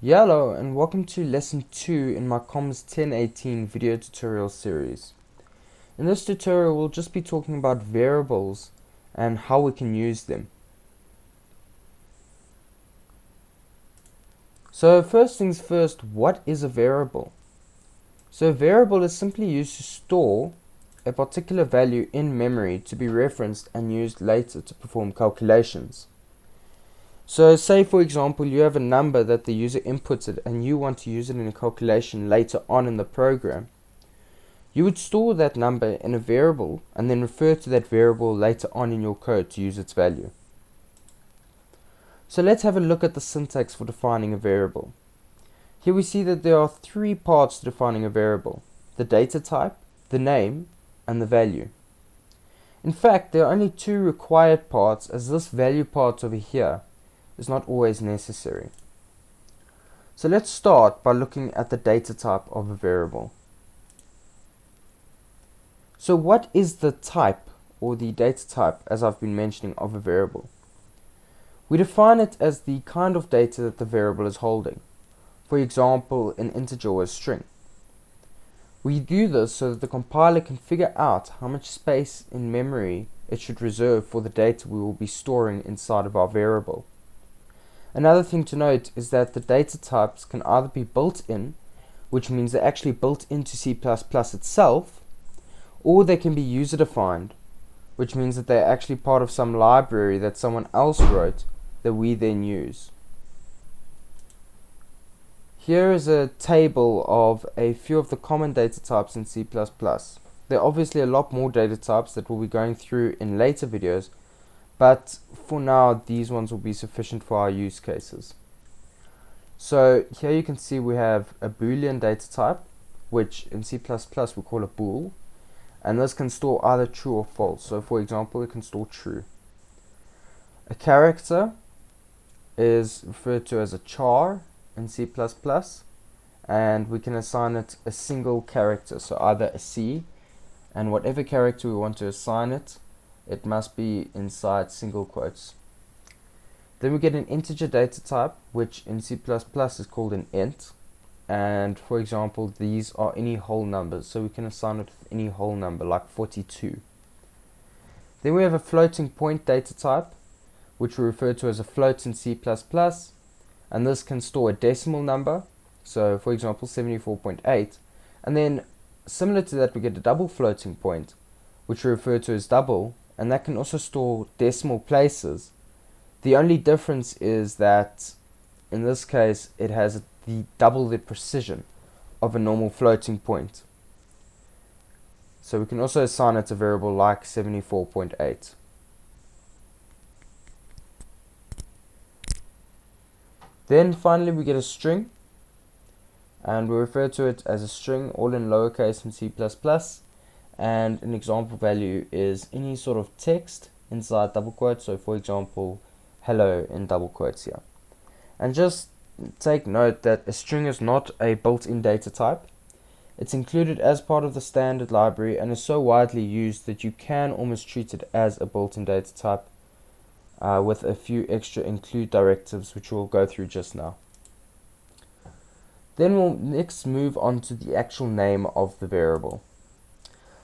Hello and welcome to lesson 2 in my COMS 1018 video tutorial series. In this tutorial we'll just be talking about variables and how we can use them. So first things first, what is a variable? So a variable is simply used to store a particular value in memory to be referenced and used later to perform calculations. So say for example you have a number that the user inputted and you want to use it in a calculation later on in the program. You would store that number in a variable and then refer to that variable later on in your code to use its value. So let's have a look at the syntax for defining a variable. Here we see that there are three parts to defining a variable: the data type, the name, and the value. In fact, there are only two required parts, as this value part over here is not always necessary. So let's start by looking at the data type of a variable. So what is the type or the data type, as I've been mentioning, of a variable? We define it as the kind of data that the variable is holding. For example, an integer or a string. We do this so that the compiler can figure out how much space in memory it should reserve for the data we will be storing inside of our variable. Another thing to note is that the data types can either be built in, which means they're actually built into C++ itself, or they can be user defined, which means that they're actually part of some library that someone else wrote that we then use. Here is a table of a few of the common data types in C++. There are obviously a lot more data types that we'll be going through in later videos, but for now these ones will be sufficient for our use cases. So here you can see we have a Boolean data type, which in C++ we call a bool, and this can store either true or false. So for example, it can store true. A character is referred to as a char in C++, and we can assign it a single character, so either a C, and whatever character we want to assign it, it must be inside single quotes. Then we get an integer data type, which in C++ is called an int, and for example these are any whole numbers, so we can assign it with any whole number like 42. Then we have a floating point data type, which we refer to as a float in C++, and this can store a decimal number, so for example 74.8, and then similar to that we get a double floating point, which we refer to as double, and that can also store decimal places. The only difference is that in this case it has double the precision of a normal floating point. So we can also assign it a variable like 74.8. Then finally we get a string, and we refer to it as a string, all in lowercase in C++, and an example value is any sort of text inside double quotes, so for example hello in double quotes here. And just take note that a string is not a built-in data type. It's included as part of the standard library and is so widely used that you can almost treat it as a built-in data type, with a few extra include directives which we'll go through just now. Then we'll next move on to the actual name of the variable.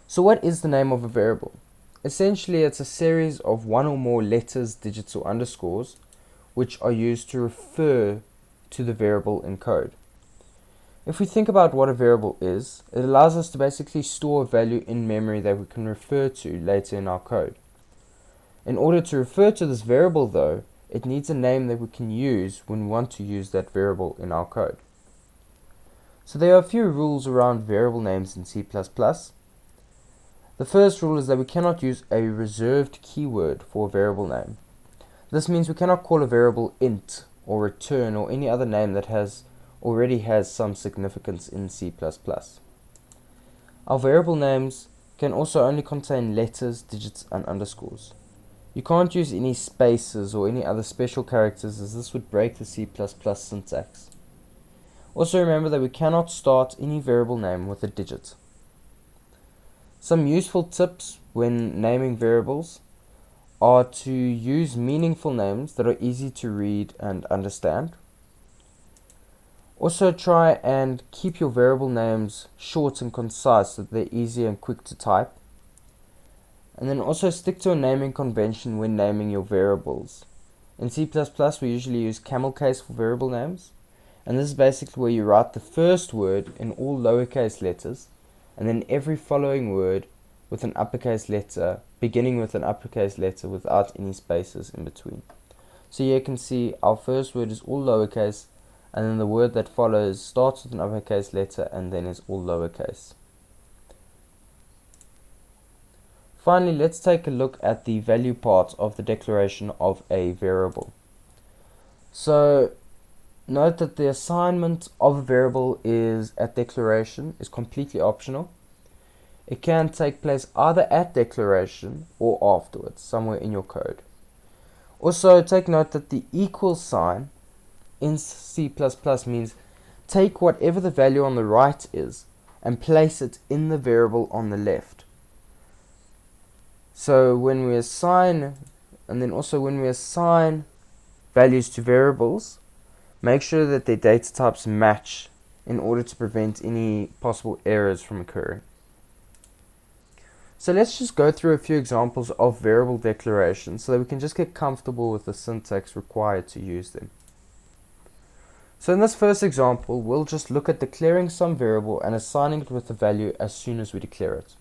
So what is the name of a variable? Essentially it's a series of one or more letters, digits or underscores which are used to refer to the variable in code. If we think about what a variable is, it allows us to basically store a value in memory that we can refer to later in our code. In order to refer to this variable though, it needs a name that we can use when we want to use that variable in our code. So there are a few rules around variable names in C++. The first rule is that we cannot use a reserved keyword for a variable name. This means we cannot call a variable int or return or any other name that already has some significance in C++. Our variable names can also only contain letters, digits and underscores. You can't use any spaces or any other special characters, as this would break the C++ syntax. Also remember that we cannot start any variable name with a digit. Some useful tips when naming variables are to use meaningful names that are easy to read and understand. Also try and keep your variable names short and concise so that they're easy and quick to type. And then also stick to a naming convention when naming your variables. In C++, we usually use camel case for variable names, and this is basically where you write the first word in all lowercase letters, and then every following word with an uppercase letter, beginning with an uppercase letter without any spaces in between. So here you can see our first word is all lowercase, and then the word that follows starts with an uppercase letter and then is all lowercase. Finally, let's take a look at the value part of the declaration of a variable. So note that the assignment of a variable at declaration is completely optional. It can take place either at declaration or afterwards, somewhere in your code. Also, take note that the equal sign in C++ means take whatever the value on the right is and place it in the variable on the left. So when we assign, and then also when we assign values to variables, make sure that their data types match in order to prevent any possible errors from occurring. So let's just go through a few examples of variable declarations so that we can just get comfortable with the syntax required to use them. So in this first example, we'll just look at declaring some variable and assigning it with a value as soon as we declare it.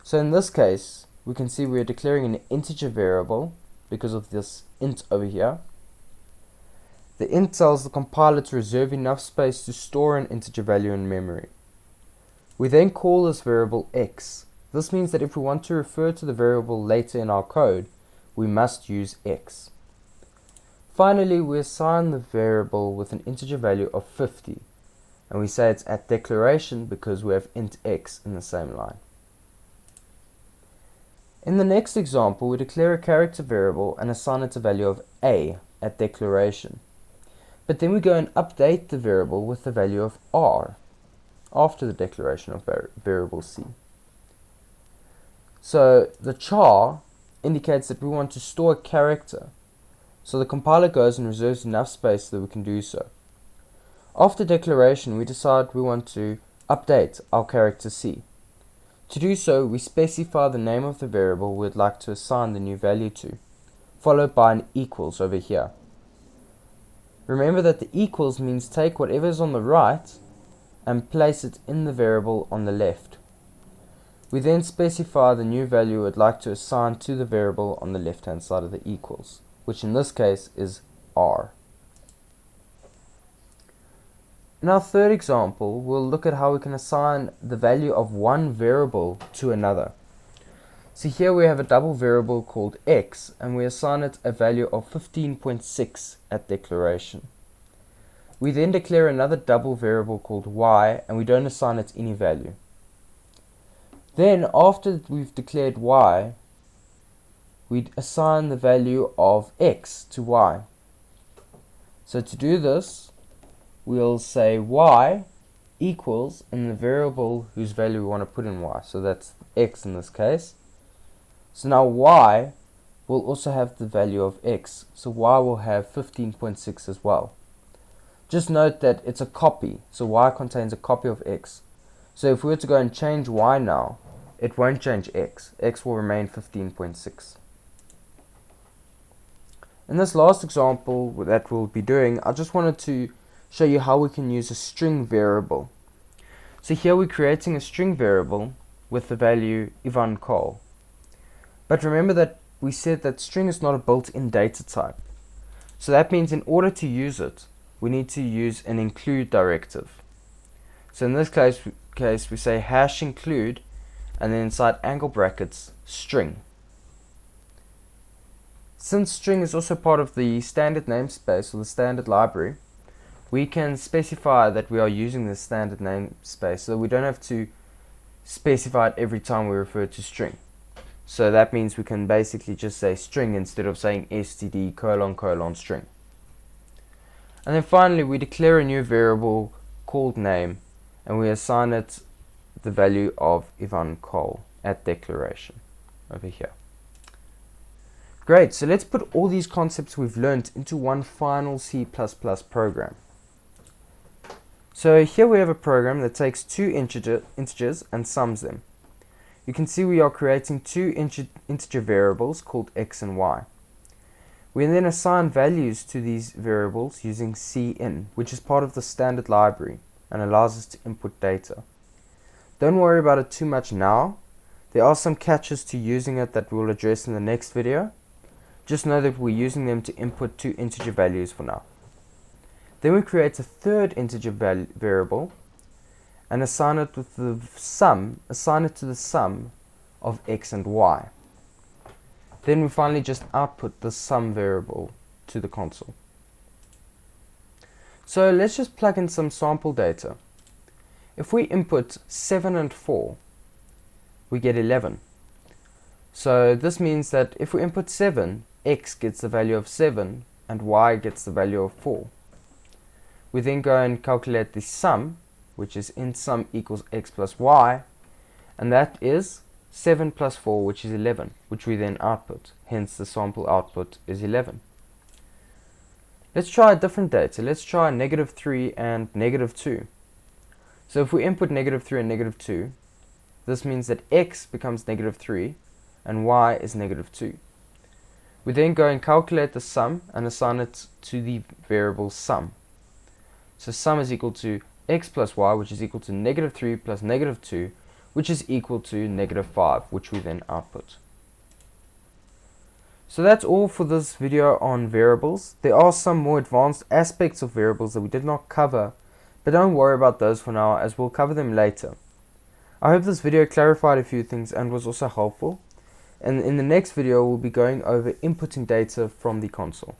So in this case, we can see we are declaring an integer variable because of this int over here. The int tells the compiler to reserve enough space to store an integer value in memory. We then call this variable x. This means that if we want to refer to the variable later in our code, we must use x. Finally, we assign the variable with an integer value of 50, and we say it's at declaration because we have int x in the same line. In the next example, we declare a character variable and assign it a value of a at declaration. But then we go and update the variable with the value of r after the declaration of variable c. So the char indicates that we want to store a character. So the compiler goes and reserves enough space so that we can do so. After declaration, we decide we want to update our character c. To do so, we specify the name of the variable we'd like to assign the new value to, followed by an equals over here. Remember that the equals means take whatever is on the right and place it in the variable on the left. We then specify the new value we'd like to assign to the variable on the left hand side of the equals, which in this case is r. In our third example, we'll look at how we can assign the value of one variable to another. So here we have a double variable called x, and we assign it a value of 15.6 at declaration. We then declare another double variable called y, and we don't assign it any value. Then, after we've declared y, we assign the value of x to y. So to do this, we'll say y equals in the variable whose value we want to put in y. So that's x in this case. So now y will also have the value of x. So y will have 15.6 as well. Just note that it's a copy. So y contains a copy of x. So if we were to go and change y now, it won't change x. X will remain 15.6. In this last example that we'll be doing, I just wanted to show you how we can use a string variable. So here we're creating a string variable with the value Ivan Cole. But remember that we said that string is not a built-in data type. So that means in order to use it, we need to use an include directive. So in this case we say hash include, and then inside angle brackets string. Since string is also part of the standard namespace or the standard library, we can specify that we are using the standard namespace, so we don't have to specify it every time we refer to string. So that means we can basically just say string instead of saying std : string. And then finally we declare a new variable called name, and we assign it the value of Ivan Cole at declaration over here. Great, so let's put all these concepts we've learned into one final C++ program. So here we have a program that takes two integers and sums them. You can see we are creating two integer variables called x and y. We then assign values to these variables using cin, which is part of the standard library and allows us to input data. Don't worry about it too much now. There are some catches to using it that we'll address in the next video. Just know that we're using them to input two integer values for now. Then we create a third integer variable and assign it to the sum of x and y. Then we finally just output the sum variable to the console. So let's just plug in some sample data. If we input 7 and 4, we get 11. So this means that if we input 7, x gets the value of 7 and y gets the value of 4. We then go and calculate the sum, which is in sum equals x plus y, and that is 7 plus 4, which is 11, which we then output. Hence the sample output is 11. Let's try a different data. Let's try -3 and -2. So if we input -3 and -2, this means that x becomes -3 and y is -2. We then go and calculate the sum and assign it to the variable sum. So sum is equal to x plus y, which is equal to -3 plus -2, which is equal to -5, which we then output. So that's all for this video on variables. There are some more advanced aspects of variables that we did not cover, but don't worry about those for now, as we'll cover them later. I hope this video clarified a few things and was also helpful. And in the next video, we'll be going over inputting data from the console.